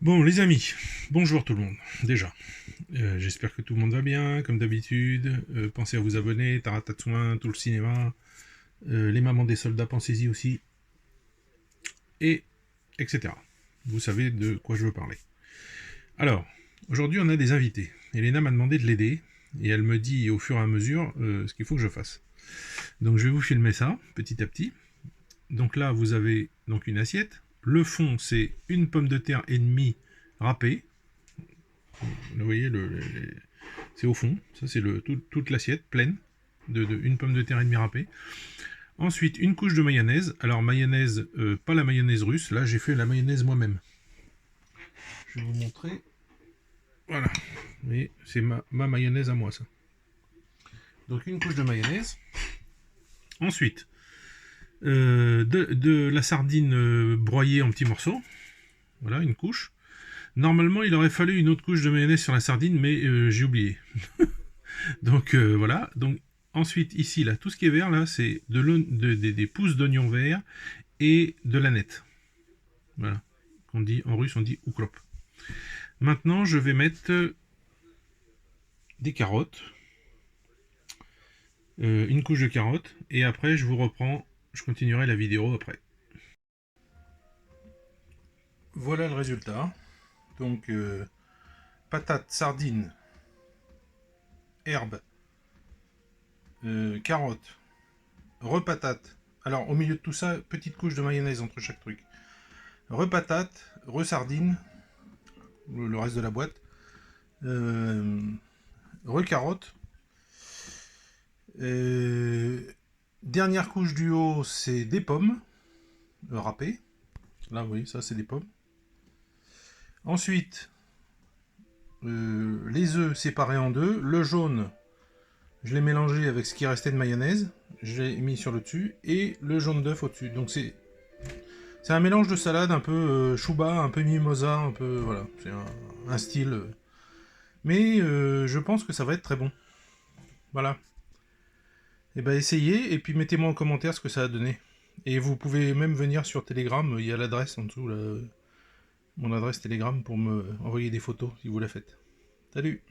Bon les amis, bonjour tout le monde, déjà. J'espère que tout le monde va bien, comme d'habitude. Pensez à vous abonner, Taratatouin, tout le cinéma. Les mamans des soldats, pensez-y aussi. Et etc. Vous savez de quoi je veux parler. Alors, aujourd'hui on a des invités. Elena m'a demandé de l'aider, et elle me dit au fur et à mesure ce qu'il faut que je fasse. Donc je vais vous filmer ça, petit à petit. Donc là vous avez donc une assiette. Le fond c'est une pomme de terre et demie râpée. Vous voyez, c'est au fond. Ça, c'est toute l'assiette pleine de une pomme de terre et demie râpée. Ensuite, une couche de mayonnaise. Alors, mayonnaise, pas la mayonnaise russe. Là, j'ai fait la mayonnaise moi-même. Je vais vous montrer. Voilà. Vous voyez, c'est ma mayonnaise à moi, ça. Donc, une couche de mayonnaise. Ensuite, de la sardine broyée en petits morceaux. Voilà, une couche. Normalement, il aurait fallu une autre couche de mayonnaise sur la sardine, mais j'ai oublié. Donc voilà. Donc ensuite ici là, tout ce qui est vert là, c'est des pousses d'oignons verts et de la nette. Voilà. On dit en russe, on dit ukrop. Maintenant, je vais mettre des carottes, une couche de carottes, et après je vous reprends. Je continuerai la vidéo après. Voilà le résultat. Donc patates, sardines, herbes, carottes, repatates. Alors au milieu de tout ça, petite couche de mayonnaise entre chaque truc. Repatates, resardines, le reste de la boîte, recarotte. Dernière couche du haut, c'est des pommes râpées. Là, vous voyez, ça, c'est des pommes. Ensuite, les œufs séparés en deux. Le jaune, je l'ai mélangé avec ce qui restait de mayonnaise. Je l'ai mis sur le dessus. Et le jaune d'œuf au-dessus. Donc, c'est un mélange de salade un peu chouba, un peu mimosa, un peu. Voilà, c'est un style. Mais je pense que ça va être très bon. Voilà. Et ben essayez et puis mettez-moi en commentaire ce que ça a donné. Et vous pouvez même venir sur Telegram, il y a l'adresse en dessous, là, mon adresse Telegram pour me envoyer des photos si vous la faites. Salut!